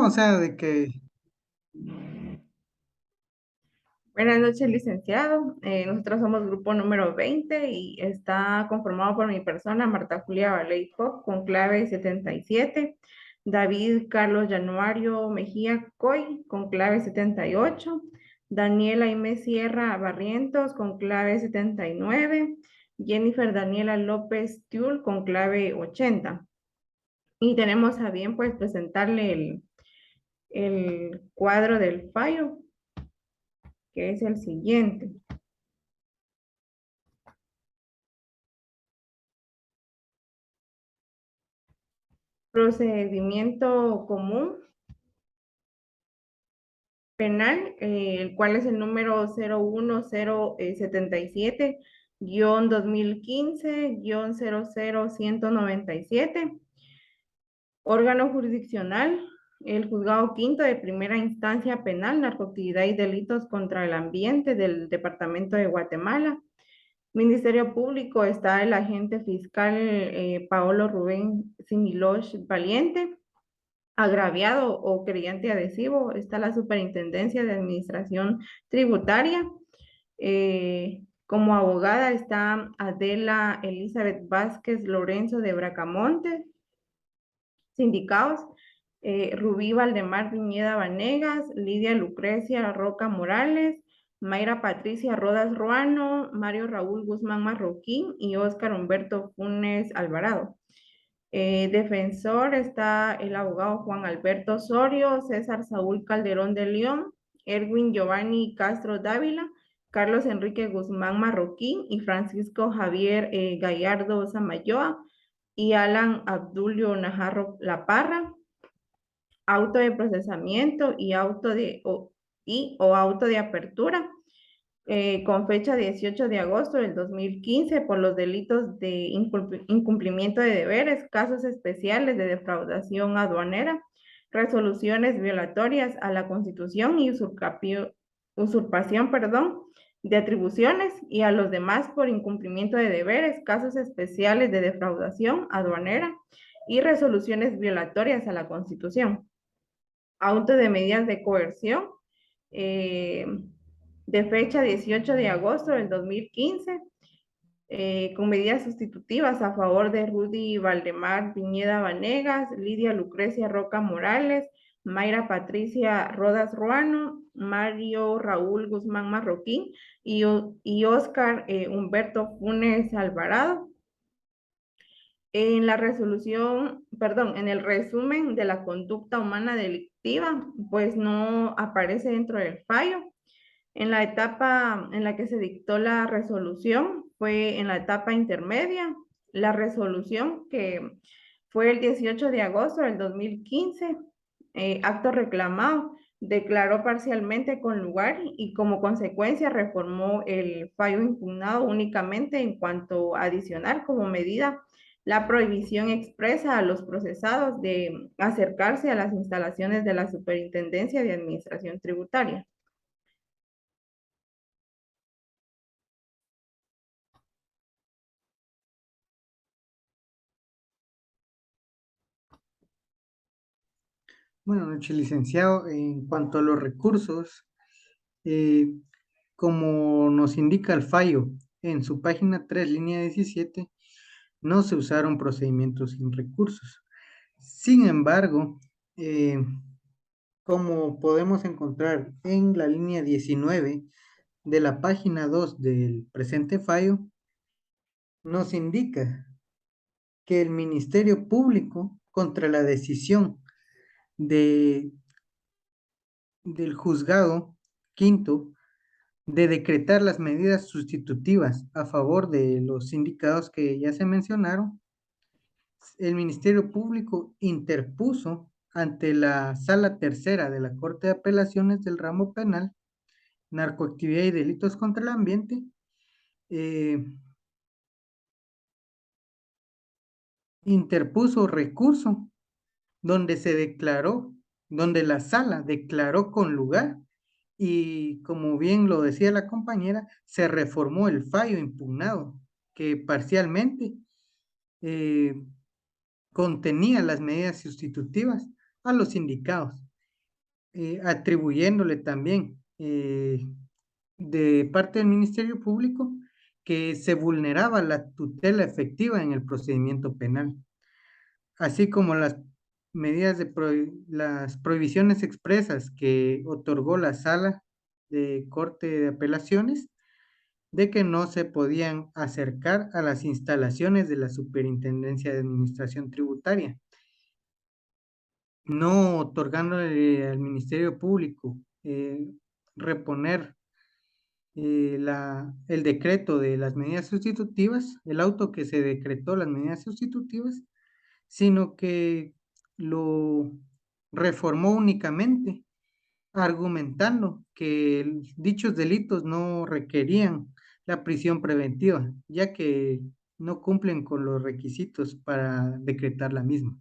o sea, de que, Buenas noches, licenciado. Nosotros somos grupo número 20 y está conformado por mi persona, Marta Julia Valey Pop, con clave 77, David Carlos Januario Mejía Coy, con clave 78, Daniela Inés Sierra Barrientos, con clave 79, Jennifer Daniela López Tiul, con clave 80. Y tenemos a bien, pues, presentarle el cuadro del fallo, que es el siguiente. Procedimiento común penal, el cual es el número 01077-2015-00197. Órgano jurisdiccional, el juzgado quinto de primera instancia penal, narcoactividad y delitos contra el ambiente del Departamento de Guatemala. Ministerio Público está el agente fiscal Paolo Rubén Similosh Valiente. Agraviado o creyente adhesivo está la Superintendencia de Administración Tributaria. Como abogada está Adela Elizabeth Vázquez Lorenzo de Bracamonte. Sindicados, Rubí Valdemar Piñeda Vanegas, Lidia Lucrecia Roca Morales, Mayra Patricia Rodas Ruano, Mario Raúl Guzmán Marroquín y Óscar Humberto Funes Alvarado. Defensor está el abogado Juan Alberto Osorio, César Saúl Calderón de León, Erwin Giovanni Castro Dávila, Carlos Enrique Guzmán Marroquín y Francisco Javier Gallardo Samayoa y Alan Abdulio Najarro La Parra. Auto de procesamiento y auto de apertura con fecha 18 de agosto del 2015 por los delitos de incumplimiento de deberes, casos especiales de defraudación aduanera, resoluciones violatorias a la Constitución y usurpación, de atribuciones y a los demás por incumplimiento de deberes, casos especiales de defraudación aduanera y resoluciones violatorias a la Constitución. Auto de medidas de coerción eh, de fecha 18 de agosto del 2015, con medidas sustitutivas a favor de Rudy Valdemar Piñeda Vanegas, Lidia Lucrecia Roca Morales, Mayra Patricia Rodas Ruano, Mario Raúl Guzmán Marroquín y Óscar Humberto Funes Alvarado. En la resolución, perdón, en el resumen de la conducta humana delictiva, pues no aparece dentro del fallo. En la etapa en la que se dictó la resolución fue en la etapa intermedia. La resolución que fue el 18 de agosto del 2015, acto reclamado, declaró parcialmente con lugar y como consecuencia reformó el fallo impugnado únicamente en cuanto a adicionar como medida la prohibición expresa a los procesados de acercarse a las instalaciones de la Superintendencia de Administración Tributaria. buenas noches, licenciado. En cuanto a los recursos, eh, como nos indica el fallo en su página 3 línea 17, no se usaron procedimientos sin recursos. Sin embargo, eh, como podemos encontrar en la línea 19 de la página 2 del presente fallo, nos indica que el Ministerio Público, contra la decisión de, del juzgado quinto de decretar las medidas sustitutivas a favor de los sindicados que ya se mencionaron, el Ministerio Público interpuso ante la Sala Tercera de la Corte de Apelaciones del Ramo Penal, Narcoactividad y Delitos contra el Ambiente, eh, interpuso recurso donde se declaró, donde la sala declaró con lugar y como bien lo decía la compañera, se reformó el fallo impugnado que parcialmente eh, contenía las medidas sustitutivas a los sindicados. atribuyéndole también de parte del Ministerio Público que se vulneraba la tutela efectiva en el procedimiento penal, así como las medidas las prohibiciones expresas que otorgó la Sala de Corte de Apelaciones de que no se podían acercar a las instalaciones de la Superintendencia de Administración Tributaria, no otorgándole al Ministerio Público reponer el decreto de las medidas sustitutivas, el auto que se decretó las medidas sustitutivas, sino que lo reformó únicamente, argumentando que dichos delitos no requerían la prisión preventiva, ya que no cumplen con los requisitos para decretar la misma.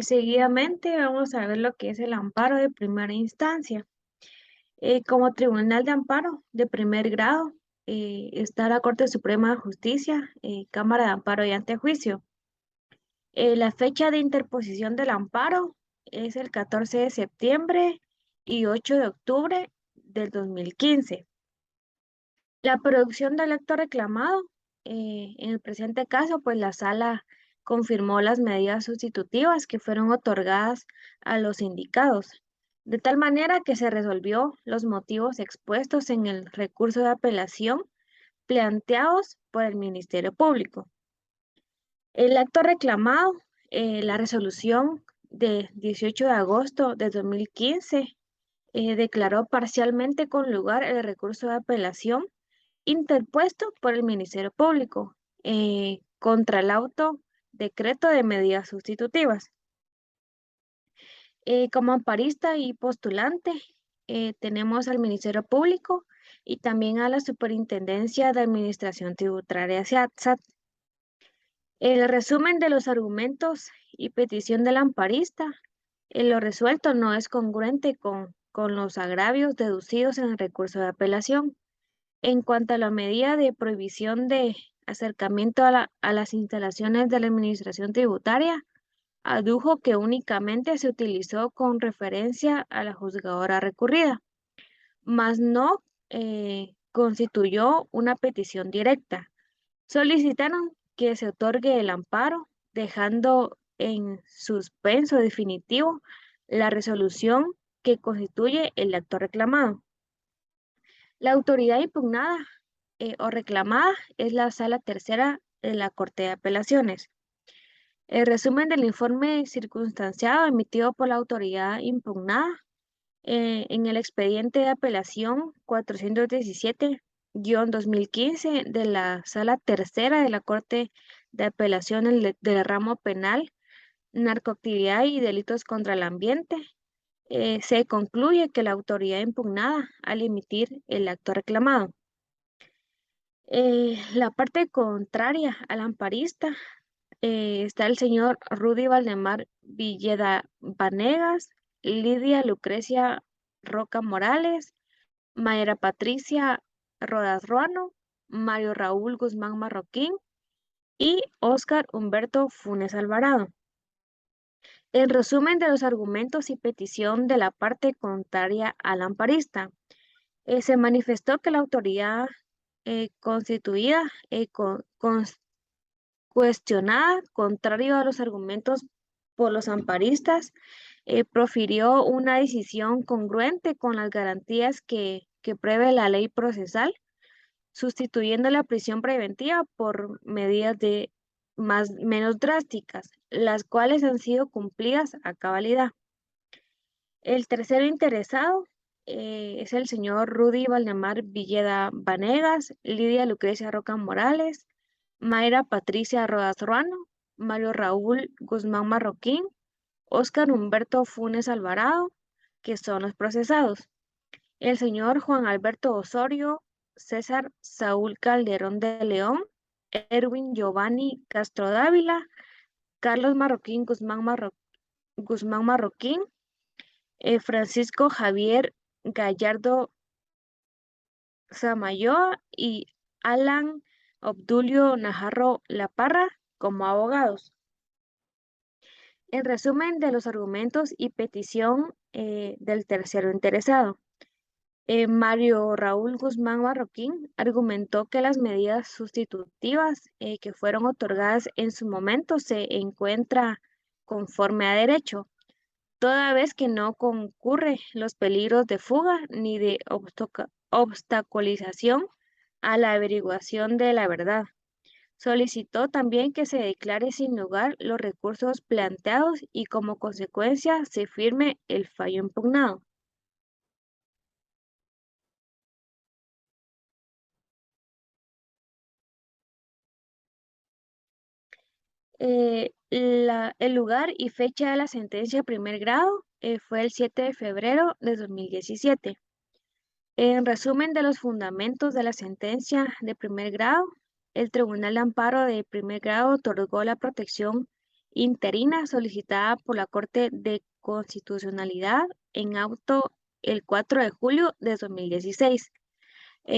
Seguidamente vamos a ver lo que es el amparo de primera instancia. Como tribunal de amparo de primer grado está la Corte Suprema de Justicia, Cámara de Amparo y Antejuicio. La fecha de interposición del amparo es el 14 de septiembre y 8 de octubre del 2015. La producción del acto reclamado, en el presente caso, pues la sala confirmó las medidas sustitutivas que fueron otorgadas a los indicados, de tal manera que se resolvió los motivos expuestos en el recurso de apelación planteados por el Ministerio Público. El acto reclamado, la resolución de 18 de agosto de 2015, declaró parcialmente con lugar el recurso de apelación interpuesto por el Ministerio Público contra el auto decreto de medidas sustitutivas. Como amparista y postulante, tenemos al Ministerio Público y también a la Superintendencia de Administración Tributaria SAT. El resumen de los argumentos y petición del amparista, lo resuelto no es congruente con los agravios deducidos en el recurso de apelación. En cuanto a la medida de prohibición de acercamiento a las instalaciones de la Administración Tributaria, adujo que únicamente se utilizó con referencia a la juzgadora recurrida, mas no constituyó una petición directa. Solicitaron que se otorgue el amparo, dejando en suspenso definitivo la resolución que constituye el acto reclamado. La autoridad impugnada o reclamada es la Sala Tercera de la Corte de Apelaciones. El resumen del informe circunstanciado emitido por la autoridad impugnada en el expediente de apelación 417-2015 de la Sala Tercera de la Corte de Apelaciones del ramo penal, narcoactividad y delitos contra el ambiente, se concluye que la autoridad impugnada al emitir el acto reclamado. La parte contraria al amparista está el señor Rudy Valdemar Villeda Vanegas, Lidia Lucrecia Roca Morales, Mayra Patricia Rodas Ruano, Mario Raúl Guzmán Marroquín y Óscar Humberto Funes Alvarado. En resumen de los argumentos y petición de la parte contraria al amparista, se manifestó que la autoridad constituida, cuestionada, contrario a los argumentos por los amparistas, profirió una decisión congruente con las garantías que prevé la ley procesal, sustituyendo la prisión preventiva por medidas menos drásticas, las cuales han sido cumplidas a cabalidad. El tercero interesado es el señor Rudy Valdemar Villeda Vanegas, Lidia Lucrecia Roca Morales, Mayra Patricia Rodas Ruano, Mario Raúl Guzmán Marroquín, Óscar Humberto Funes Alvarado, que son los procesados. El señor Juan Alberto Osorio, César Saúl Calderón de León, Erwin Giovanni Castro Dávila, Carlos Marroquín Guzmán Marroquín, Francisco Javier Gallardo Samayoa y Alan Obdulio Najarro Laparra como abogados. En resumen de los argumentos y petición del tercero interesado. Mario Raúl Guzmán Marroquín argumentó que las medidas sustitutivas que fueron otorgadas en su momento se encuentra conforme a derecho, toda vez que no concurre los peligros de fuga ni de obstaculización a la averiguación de la verdad. Solicitó también que se declare sin lugar los recursos planteados y como consecuencia se firme el fallo impugnado. El lugar y fecha de la sentencia de primer grado fue el 7 de febrero de 2017. En resumen de los fundamentos de la sentencia de primer grado, el Tribunal de Amparo de primer grado otorgó la protección interina solicitada por la Corte de Constitucionalidad en auto el 4 de julio de 2016.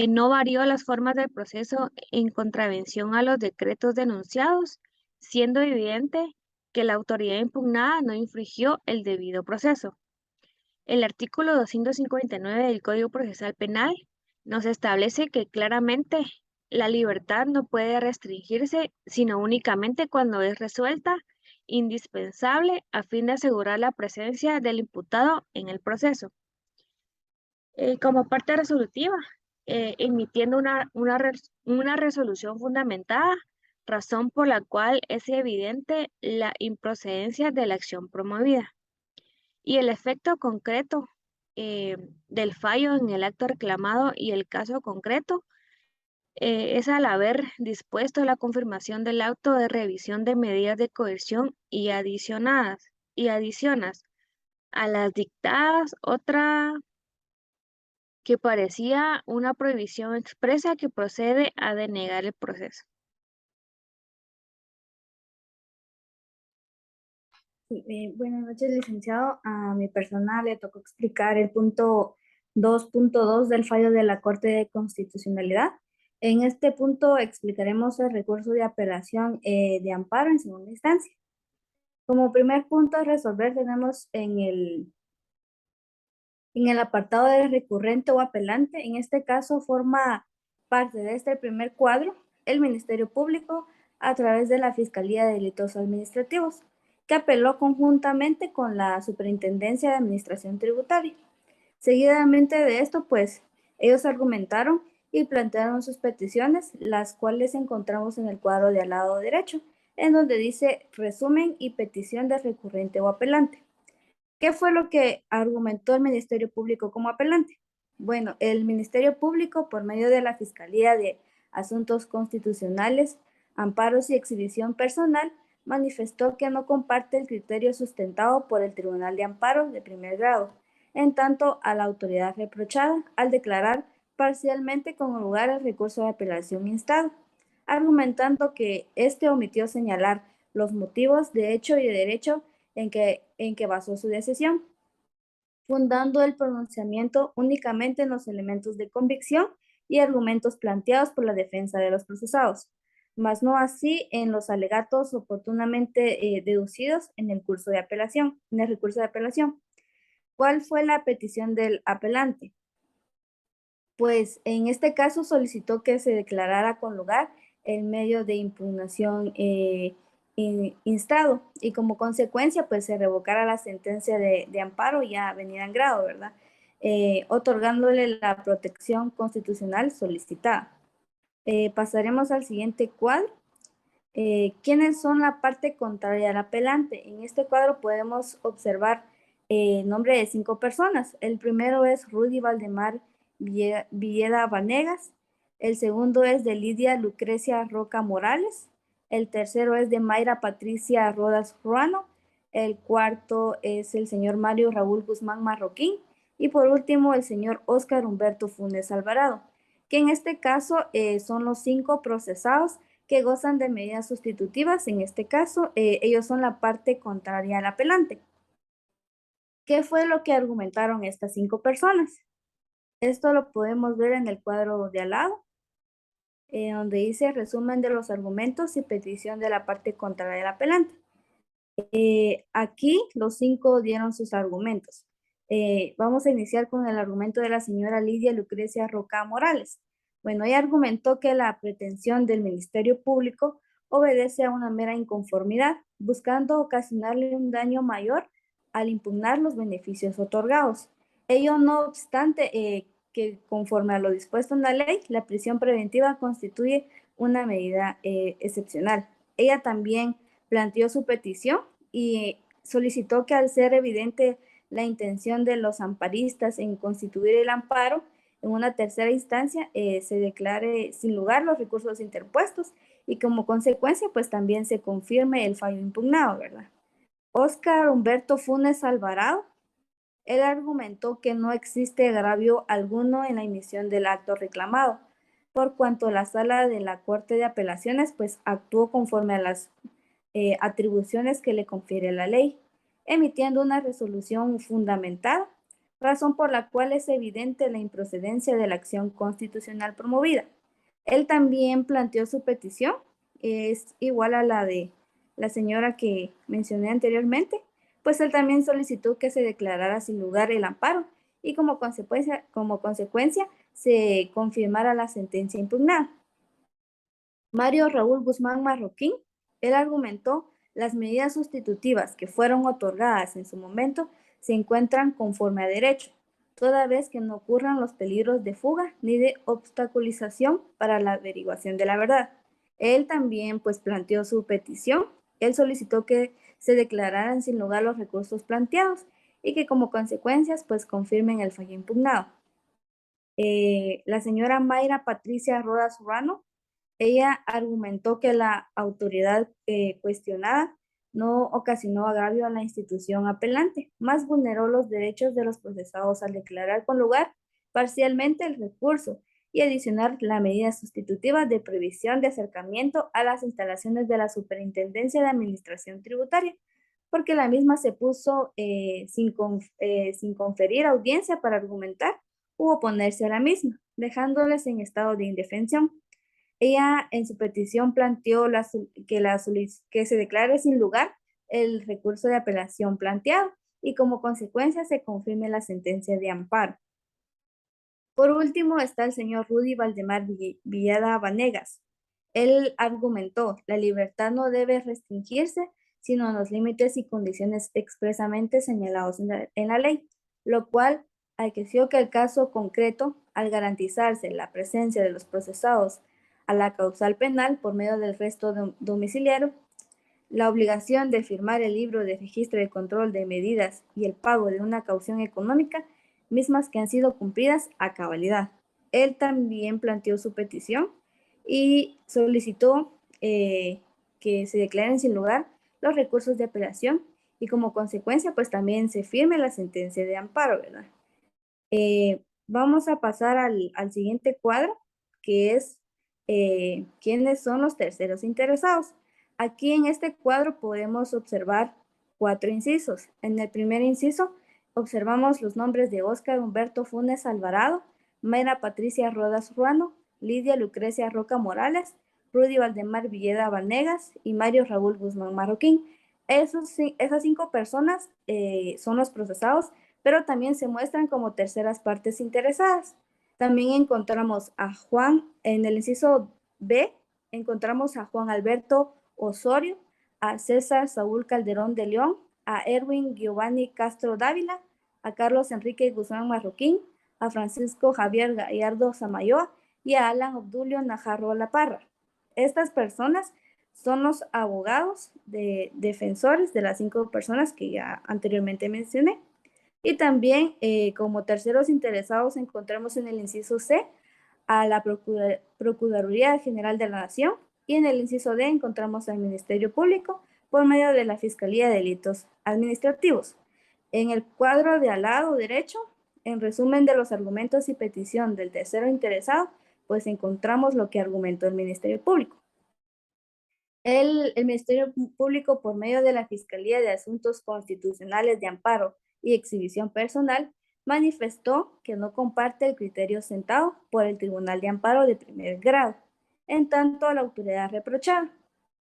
No varió las formas del proceso en contravención a los decretos denunciados, siendo evidente que la autoridad impugnada no infringió el debido proceso. El artículo 259 del Código Procesal Penal nos establece que claramente la libertad no puede restringirse, sino únicamente cuando es resuelta indispensable a fin de asegurar la presencia del imputado en el proceso. Como parte resolutiva, emitiendo una resolución fundamentada, razón por la cual es evidente la improcedencia de la acción promovida. Y el efecto concreto del fallo en el acto reclamado y el caso concreto es al haber dispuesto la confirmación del auto de revisión de medidas de coerción y adicionadas a las dictadas otra que parecía una prohibición expresa que procede a denegar el proceso. Sí, buenas noches, licenciado. A mi persona le tocó explicar el punto 2.2 del fallo de la Corte de Constitucionalidad. En este punto explicaremos el recurso de apelación de amparo en segunda instancia. Como primer punto a resolver tenemos en el apartado de recurrente o apelante. En este caso forma parte de este primer cuadro el Ministerio Público a través de la Fiscalía de Delitos Administrativos, que apeló conjuntamente con la Superintendencia de Administración Tributaria. Seguidamente de esto, pues, ellos argumentaron y plantearon sus peticiones, las cuales encontramos en el cuadro de al lado derecho, en donde dice resumen y petición de recurrente o apelante. ¿Qué fue lo que argumentó el Ministerio Público como apelante? Bueno, el Ministerio Público, por medio de la Fiscalía de Asuntos Constitucionales, Amparos y Exhibición Personal, manifestó que no comparte el criterio sustentado por el Tribunal de Amparo de primer grado, en tanto a la autoridad reprochada, al declarar parcialmente con lugar el recurso de apelación instado, argumentando que éste omitió señalar los motivos de hecho y de derecho en que basó su decisión, fundando el pronunciamiento únicamente en los elementos de convicción y argumentos planteados por la defensa de los procesados, mas no así en los alegatos oportunamente deducidos en el recurso de apelación. ¿Cuál fue la petición del apelante? Pues en este caso solicitó que se declarara con lugar el medio de impugnación instado y como consecuencia pues se revocara la sentencia de amparo ya venida en grado, ¿verdad? Otorgándole la protección constitucional solicitada. Pasaremos al siguiente cuadro. ¿Quiénes son la parte contraria al apelante? En este cuadro podemos observar el nombre de 5 personas. El primero es Rudy Valdemar Villeda Vanegas. El segundo es de Lidia Lucrecia Roca Morales. El tercero es de Mayra Patricia Rodas Ruano. El cuarto es el señor Mario Raúl Guzmán Marroquín. Y por último, el señor Óscar Humberto Funes Alvarado, que en este caso son los 5 procesados que gozan de medidas sustitutivas. En este caso, ellos son la parte contraria al apelante. ¿Qué fue lo que argumentaron estas 5 personas? Esto lo podemos ver en el cuadro de al lado. donde dice resumen de los argumentos y petición de la parte contraria del apelante. Aquí los 5 dieron sus argumentos. Vamos a iniciar con el argumento de la señora Lidia Lucrecia Roca Morales. Bueno, ella argumentó que la pretensión del Ministerio Público obedece a una mera inconformidad, buscando ocasionarle un daño mayor al impugnar los beneficios otorgados. Ello no obstante que conforme a lo dispuesto en la ley, la prisión preventiva constituye una medida excepcional. Ella también planteó su petición y solicitó que al ser evidente la intención de los amparistas en constituir el amparo, en una tercera instancia se declare sin lugar los recursos interpuestos y como consecuencia pues también se confirme el fallo impugnado, ¿verdad? Óscar Humberto Funes Alvarado, él argumentó que no existe agravio alguno en la emisión del acto reclamado, por cuanto la sala de la Corte de Apelaciones pues actuó conforme a las atribuciones que le confiere la ley, emitiendo una resolución fundamentada, razón por la cual es evidente la improcedencia de la acción constitucional promovida. Él también planteó su petición, es igual a la de la señora que mencioné anteriormente, pues él también solicitó que se declarara sin lugar el amparo y como consecuencia se confirmara la sentencia impugnada. Mario Raúl Guzmán Marroquín, él argumentó las medidas sustitutivas que fueron otorgadas en su momento se encuentran conforme a derecho, toda vez que no ocurran los peligros de fuga ni de obstaculización para la averiguación de la verdad. Él también pues planteó su petición, él solicitó que se declararan sin lugar los recursos planteados y que como consecuencias pues confirmen el fallo impugnado. La señora Mayra Patricia Rodas Urano, ella argumentó que la autoridad cuestionada no ocasionó agravio a la institución apelante, más vulneró los derechos de los procesados al declarar con lugar parcialmente el recurso y adicionar la medida sustitutiva de prohibición de acercamiento a las instalaciones de la Superintendencia de Administración Tributaria, porque la misma se puso sin conferir audiencia para argumentar u oponerse a la misma, dejándoles en estado de indefensión. Ella en su petición planteó que se declare sin lugar el recurso de apelación planteado y como consecuencia se confirme la sentencia de amparo. Por último está el señor Rudy Valdemar Villada Vanegas. Él argumentó, la libertad no debe restringirse, sino en los límites y condiciones expresamente señalados en la ley, lo cual aconteció que el caso concreto, al garantizarse la presencia de los procesados a la causal penal por medio del arresto domiciliario, la obligación de firmar el libro de registro de control de medidas y el pago de una caución económica, mismas que han sido cumplidas a cabalidad. Él también planteó su petición y solicitó que se declaren sin lugar los recursos de apelación y como consecuencia pues también se firme la sentencia de amparo, ¿verdad? Vamos a pasar al siguiente cuadro, que es quiénes son los terceros interesados. Aquí en este cuadro podemos observar 4 incisos. En el primer inciso observamos los nombres de Óscar Humberto Funes Alvarado, Mayra Patricia Rodas Ruano, Lidia Lucrecia Roca Morales, Rudy Valdemar Villeda Vanegas y Mario Raúl Guzmán Marroquín. Esas 5 personas son los procesados, pero también se muestran como terceras partes interesadas. También encontramos a Juan, en el inciso B, encontramos a Juan Alberto Osorio, a César Saúl Calderón de León, a Erwin Giovanni Castro Dávila, a Carlos Enrique Guzmán Marroquín, a Francisco Javier Gallardo Samayoa y a Alan Obdulio Najarro La Parra. Estas personas son los abogados defensores de las 5 personas que ya anteriormente mencioné. Y también como terceros interesados encontramos en el inciso C a la Procuraduría General de la Nación y en el inciso D encontramos al Ministerio Público por medio de la Fiscalía de Delitos Administrativos. En el cuadro de al lado derecho, en resumen de los argumentos y petición del tercero interesado, pues encontramos lo que argumentó el Ministerio Público. El Ministerio Público, por medio de la Fiscalía de Asuntos Constitucionales de Amparo y Exhibición Personal, manifestó que no comparte el criterio sentado por el Tribunal de Amparo de primer grado en tanto a la autoridad reprochada,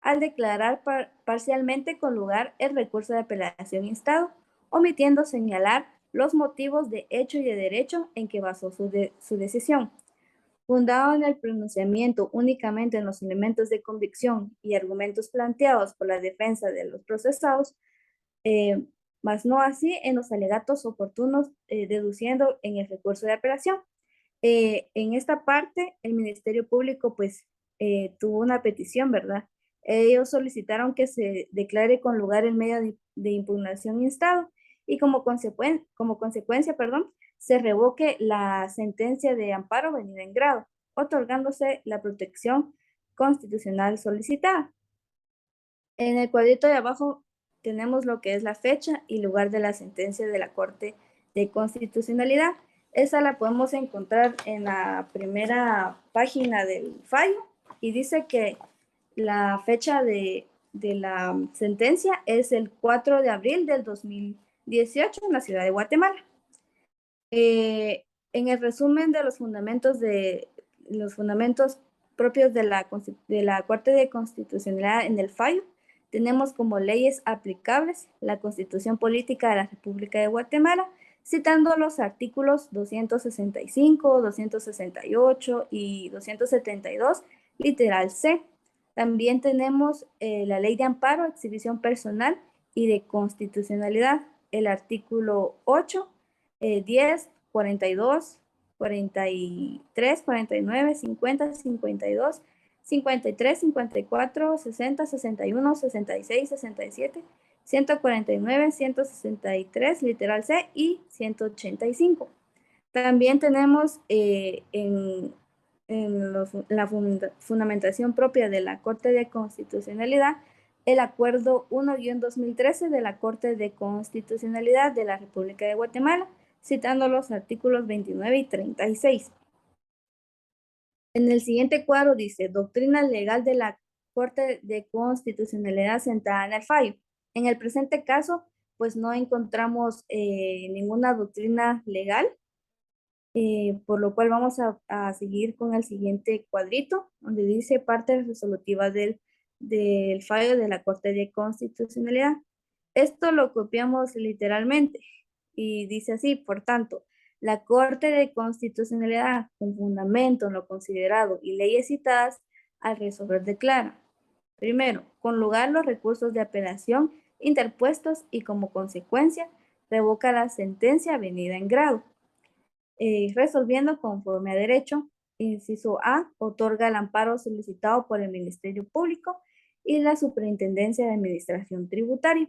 al declarar parcialmente con lugar el recurso de apelación instado, omitiendo señalar los motivos de hecho y de derecho en que basó su decisión. Fundado en el pronunciamiento únicamente en los elementos de convicción y argumentos planteados por la defensa de los procesados, mas no así en los alegatos oportunos, deduciendo en el recurso de apelación. En esta parte, el Ministerio Público pues tuvo una petición, ¿verdad? Ellos solicitaron que se declare con lugar el medio de impugnación instado y como consecuencia, perdón, se revoque la sentencia de amparo venida en grado, otorgándose la protección constitucional solicitada. En el cuadrito de abajo tenemos lo que es la fecha y lugar de la sentencia de la Corte de Constitucionalidad. Esa la podemos encontrar en la primera página del fallo y dice que la fecha de la sentencia es el 4 de abril del 2018 en la ciudad de Guatemala. En el resumen de los fundamentos propios de la Corte de Constitucionalidad en el fallo, tenemos como leyes aplicables la Constitución Política de la República de Guatemala, citando los artículos 265, 268 y 272, literal C. También tenemos la Ley de Amparo, Exhibición Personal y de Constitucionalidad, el artículo 8, 10, 42, 43, 49, 50, 52, 53, 54, 60, 61, 66, 67, 149, 163, literal C, y 185. También tenemos en la fundamentación propia de la Corte de Constitucionalidad el Acuerdo 1-2013 de la Corte de Constitucionalidad de la República de Guatemala, citando los artículos 29 y 36. En el siguiente cuadro dice, doctrina legal de la Corte de Constitucionalidad sentada en el fallo. En el presente caso, pues no encontramos ninguna doctrina legal, por lo cual vamos a seguir con el siguiente cuadrito, donde dice parte resolutiva del fallo de la Corte de Constitucionalidad. Esto lo copiamos literalmente y dice así, por tanto, la Corte de Constitucionalidad, con fundamento en lo considerado y leyes citadas, al resolver declara, primero, con lugar los recursos de apelación interpuestos y como consecuencia, revoca la sentencia venida en grado. Resolviendo conforme a derecho, inciso A, otorga el amparo solicitado por el Ministerio Público y la Superintendencia de Administración Tributaria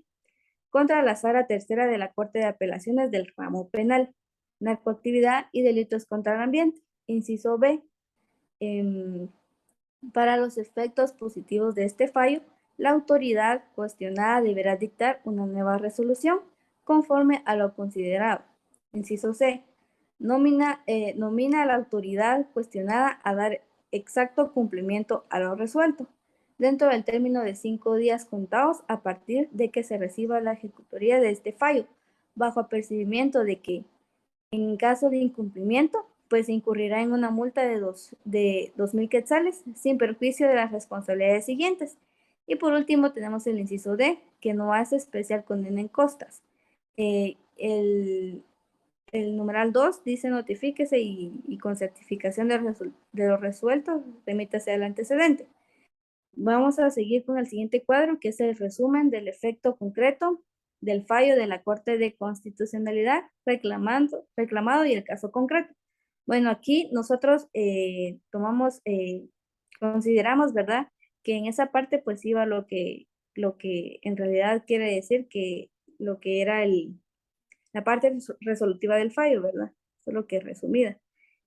contra la Sala Tercera de la Corte de Apelaciones del Ramo Penal, Narcoactividad y Delitos contra el Ambiente. Inciso B, para los efectos positivos de este fallo, la autoridad cuestionada deberá dictar una nueva resolución conforme a lo considerado. Inciso C, nomina a la autoridad cuestionada a dar exacto cumplimiento a lo resuelto, dentro del término de 5 días contados a partir de que se reciba la ejecutoría de este fallo, bajo apercibimiento de que, en caso de incumplimiento, pues incurrirá en una multa de 2,000 quetzales, sin perjuicio de las responsabilidades siguientes. Y por último tenemos el inciso D, que no hace especial condena en costas. El numeral 2 dice notifíquese y con certificación de lo resuelto, remítase al antecedente. Vamos a seguir con el siguiente cuadro, que es el resumen del efecto concreto del fallo de la Corte de Constitucionalidad reclamado y el caso concreto. Bueno, aquí nosotros consideramos, ¿verdad?, que en esa parte pues iba lo que en realidad quiere decir que lo que era la parte resolutiva del fallo, ¿verdad? Solo que resumida.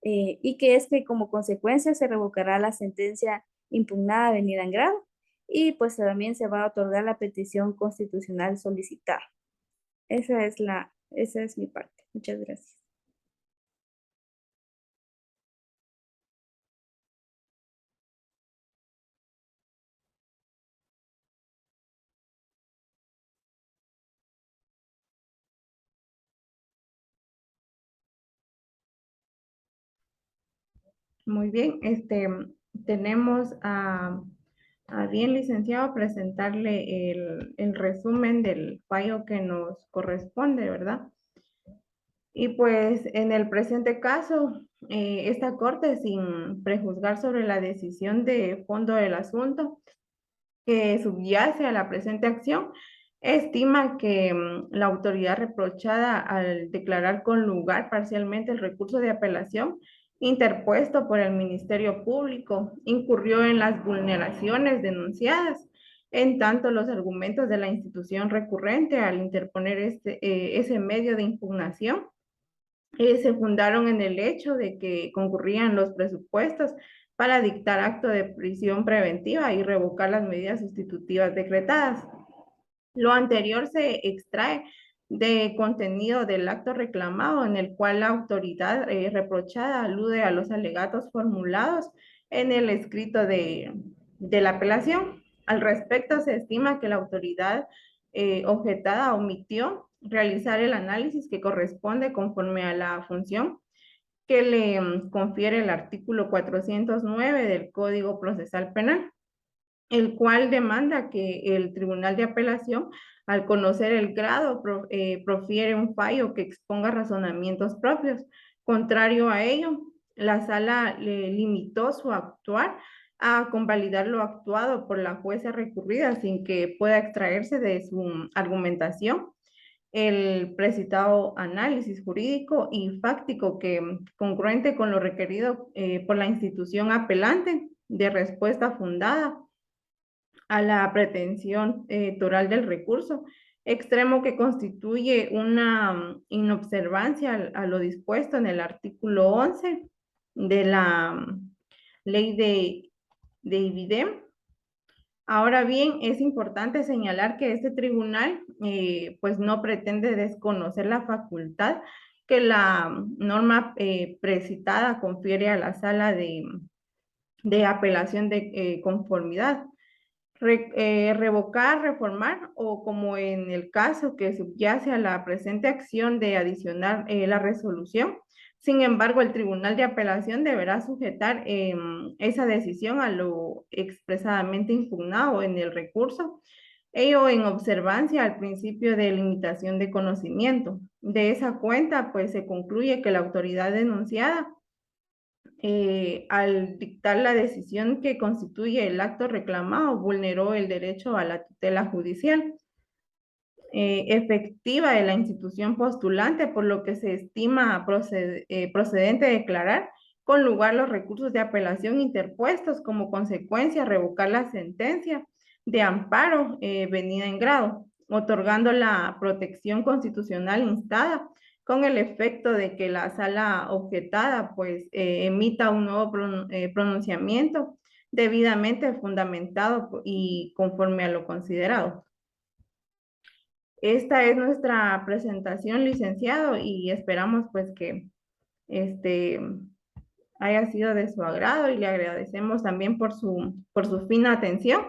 Y que es que como consecuencia se revocará la sentencia impugnada venida en grado y pues también se va a otorgar la petición constitucional solicitada. Esa es mi parte. Muchas gracias. Muy bien, tenemos a bien, licenciado, presentarle el resumen del fallo que nos corresponde, ¿verdad? Y pues en el presente caso, esta Corte, sin prejuzgar sobre la decisión de fondo del asunto que subyace a la presente acción, estima que la autoridad reprochada, al declarar con lugar parcialmente el recurso de apelación interpuesto por el Ministerio Público, incurrió en las vulneraciones denunciadas, en tanto los argumentos de la institución recurrente al interponer ese medio de impugnación se fundaron en el hecho de que concurrían los presupuestos para dictar acto de prisión preventiva y revocar las medidas sustitutivas decretadas. Lo anterior se extrae de contenido del acto reclamado, en el cual la autoridad reprochada alude a los alegatos formulados en el escrito de la apelación. Al respecto, se estima que la autoridad objetada omitió realizar el análisis que corresponde conforme a la función que le confiere el artículo 409 del Código Procesal Penal, el cual demanda que el Tribunal de Apelación, al conocer el grado, profiere un fallo que exponga razonamientos propios. Contrario a ello, la sala le limitó su actuar a convalidar lo actuado por la jueza recurrida sin que pueda extraerse de su argumentación el precitado análisis jurídico y fáctico que, congruente con lo requerido por la institución apelante de respuesta fundada a la pretensión toral del recurso, extremo que constituye una inobservancia a lo dispuesto en el artículo 11 de la ley de IBIDEM. Ahora bien, es importante señalar que este tribunal pues no pretende desconocer la facultad que la norma precitada confiere a la sala de apelación de conformidad. Revocar, reformar o, como en el caso que subyace a la presente acción, de adicionar la resolución. Sin embargo, el Tribunal de Apelación deberá sujetar esa decisión a lo expresadamente impugnado en el recurso, ello en observancia al principio de limitación de conocimiento. De esa cuenta, pues se concluye que la autoridad denunciada, al dictar la decisión que constituye el acto reclamado, vulneró el derecho a la tutela judicial efectiva de la institución postulante, por lo que se estima procedente declarar con lugar los recursos de apelación interpuestos, como consecuencia revocar la sentencia de amparo venida en grado, otorgando la protección constitucional instada, con el efecto de que la sala objetada pues emita un nuevo pronunciamiento debidamente fundamentado y conforme a lo considerado. Esta es nuestra presentación, licenciado, y esperamos pues que haya sido de su agrado, y le agradecemos también por su fina atención.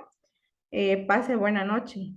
Pase buena noche.